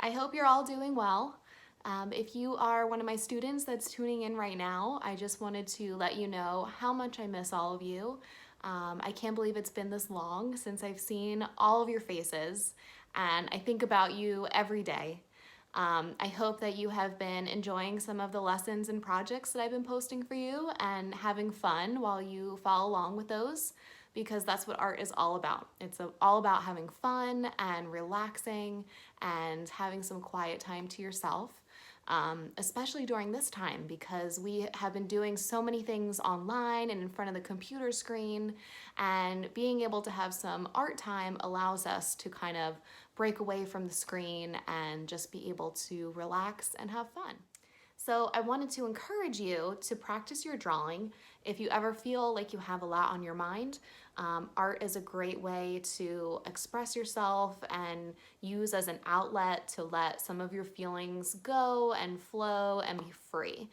I hope you're all doing well. If you are one of my students that's tuning in right now, I just wanted to let you know how much I miss all of you. I can't believe it's been this long since I've seen all of your faces, and I think about you every day. I hope that you have been enjoying some of the lessons and projects that I've been posting for you and having fun while you follow along with those, because that's what art is all about. It's all about having fun and relaxing and having some quiet time to yourself, especially during this time because we have been doing so many things online and in front of the computer screen, and being able to have some art time allows us to kind of break away from the screen and just be able to relax and have fun. So I wanted to encourage you to practice your drawing. If you ever feel like you have a lot on your mind, art is a great way to express yourself and use as an outlet to let some of your feelings go and flow and be free.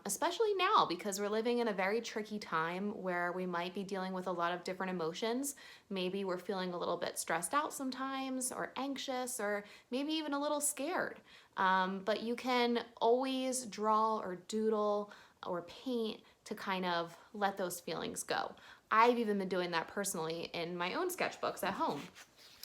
Especially now because we're living in a very tricky time where we might be dealing with a lot of different emotions. Maybe we're feeling a little bit stressed out sometimes, or anxious, or maybe even a little scared. But you can always draw or doodle or paint to kind of let those feelings go. I've even been doing that personally in my own sketchbooks at home.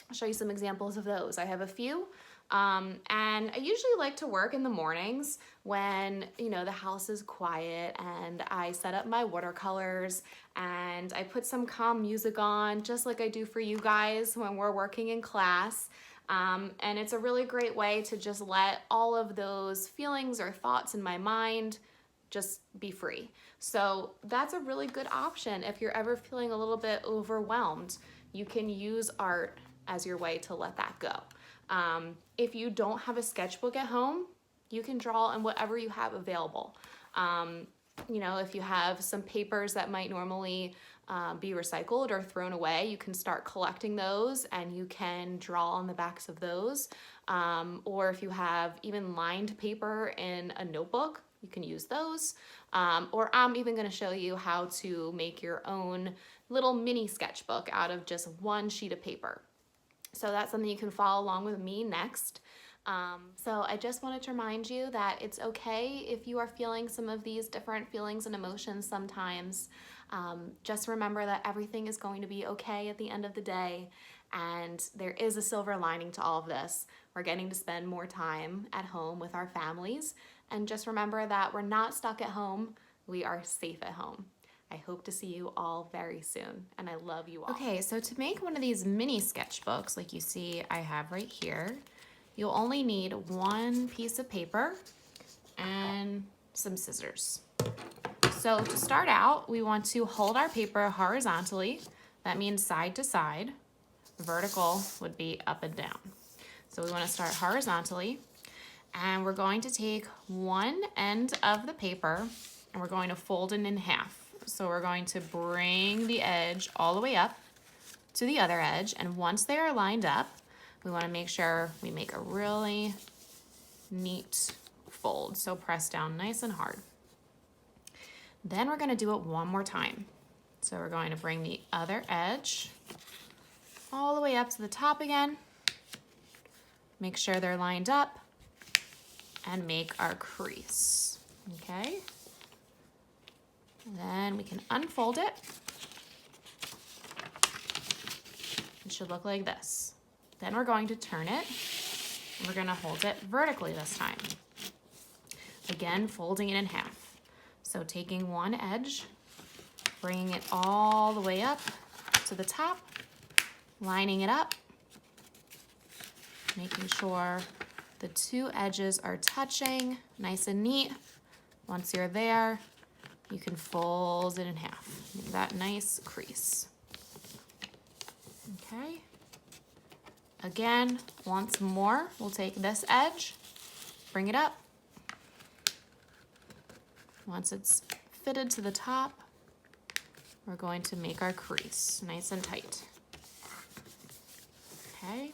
I'll show you some examples of those. I have a few. And I usually like to work in the mornings when, the house is quiet, and I set up my watercolors and I put some calm music on, just like I do for you guys when we're working in class. And it's a really great way to just let all of those feelings or thoughts in my mind just be free. So that's a really good option if you're ever feeling a little bit overwhelmed. You can use art as your way to let that go. If you don't have a sketchbook at home, you can draw on whatever you have available. If you have some papers that might normally be recycled or thrown away, you can start collecting those and you can draw on the backs of those. Or if you have even lined paper in a notebook, you can use those. Or I'm even going to show you how to make your own little mini sketchbook out of just one sheet of paper. So that's something you can follow along with me next. So I just wanted to remind you that it's okay if you are feeling some of these different feelings and emotions sometimes. Just remember that everything is going to be okay at the end of the day, and there is a silver lining to all of this. We're getting to spend more time at home with our families, and just remember that we're not stuck at home. We are safe at home. I hope to see you all very soon, and I love you all. Okay, so to make one of these mini sketchbooks like you see I have right here, you'll only need one piece of paper and some scissors. So to start out, we want to hold our paper horizontally. That means side to side. Vertical would be up and down. So we want to start horizontally, and we're going to take one end of the paper and we're going to fold it in half. So we're going to bring the edge all the way up to the other edge, and once they are lined up, we want to make sure we make a really neat fold. So press down nice and hard. Then we're going to do it one more time. So we're going to bring the other edge all the way up to the top again. Make sure they're lined up and make our crease. Okay. Then we can unfold it. It should look like this. Then we're going to turn it, and we're going to hold it vertically this time. Again, folding it in half. So taking one edge, bringing it all the way up to the top, lining it up, making sure the two edges are touching, nice and neat. Once you're there, you can fold it in half. Make that nice crease. Okay. Again, once more, we'll take this edge, bring it up. Once it's fitted to the top, we're going to make our crease nice and tight. Okay.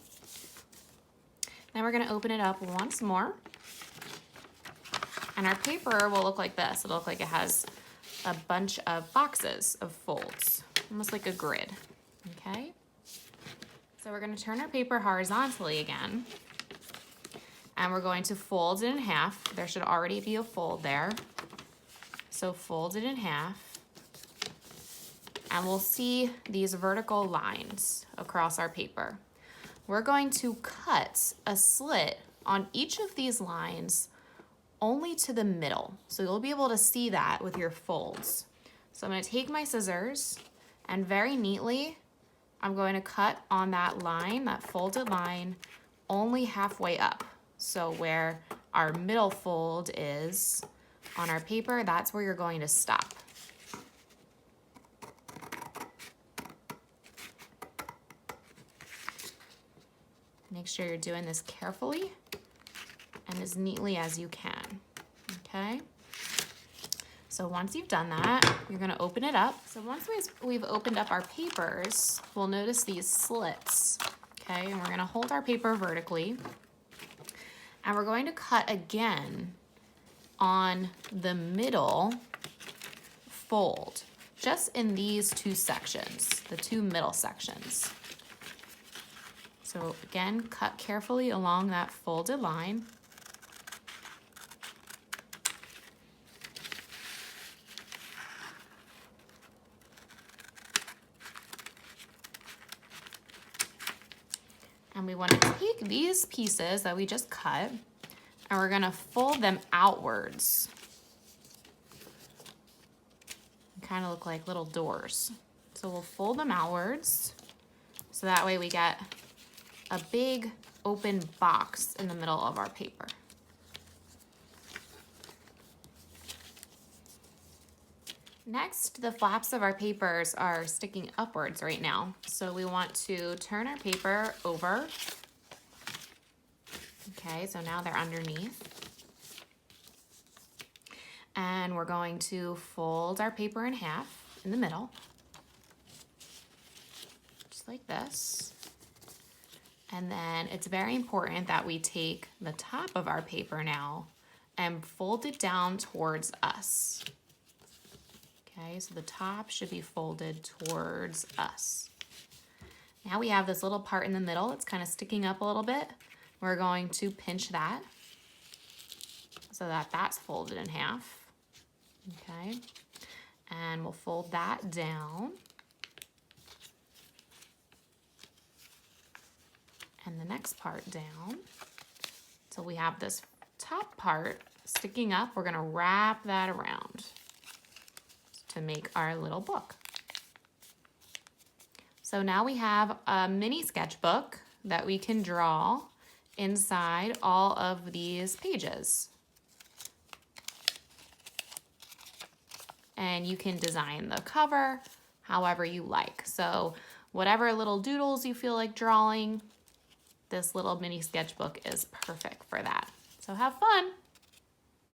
Then we're going to open it up once more. And our paper will look like this. It'll look like it has a bunch of boxes of folds, almost like a grid. Okay. So we're going to turn our paper horizontally again. and we're going to fold it in half. There should already be a fold there. So fold it in half. And we'll see these vertical lines across our paper. We're going to cut a slit on each of these lines only to the middle. So you'll be able to see that with your folds. So I'm going to take my scissors and very neatly, I'm going to cut on that line, that folded line, only halfway up. So where our middle fold is on our paper, that's where you're going to stop. Make sure you're doing this carefully and as neatly as you can, okay? So once you've done that, you're gonna open it up. So once we've opened up our papers, we'll notice these slits, okay? And we're gonna hold our paper vertically, and we're going to cut again on the middle fold, just in these two sections, the two middle sections. So again, cut carefully along that folded line. And we want to take these pieces that we just cut, and we're gonna fold them outwards. Kind of look like little doors. So we'll fold them outwards, so that way we get a big open box in the middle of our paper. Next, the flaps of our papers are sticking upwards right now. So we want to turn our paper over. Okay, so now they're underneath. And we're going to fold our paper in half in the middle, just like this. And then it's very important that we take the top of our paper now and fold it down towards us. Okay, so the top should be folded towards us. Now we have this little part in the middle. It's kind of sticking up a little bit. We're going to pinch that so that that's folded in half. Okay, and we'll fold that down. And the next part down. So we have this top part sticking up. We're gonna wrap that around to make our little book. So now we have a mini sketchbook that we can draw inside all of these pages. And you can design the cover however you like. So whatever little doodles you feel like drawing, this little mini sketchbook is perfect for that. So have fun.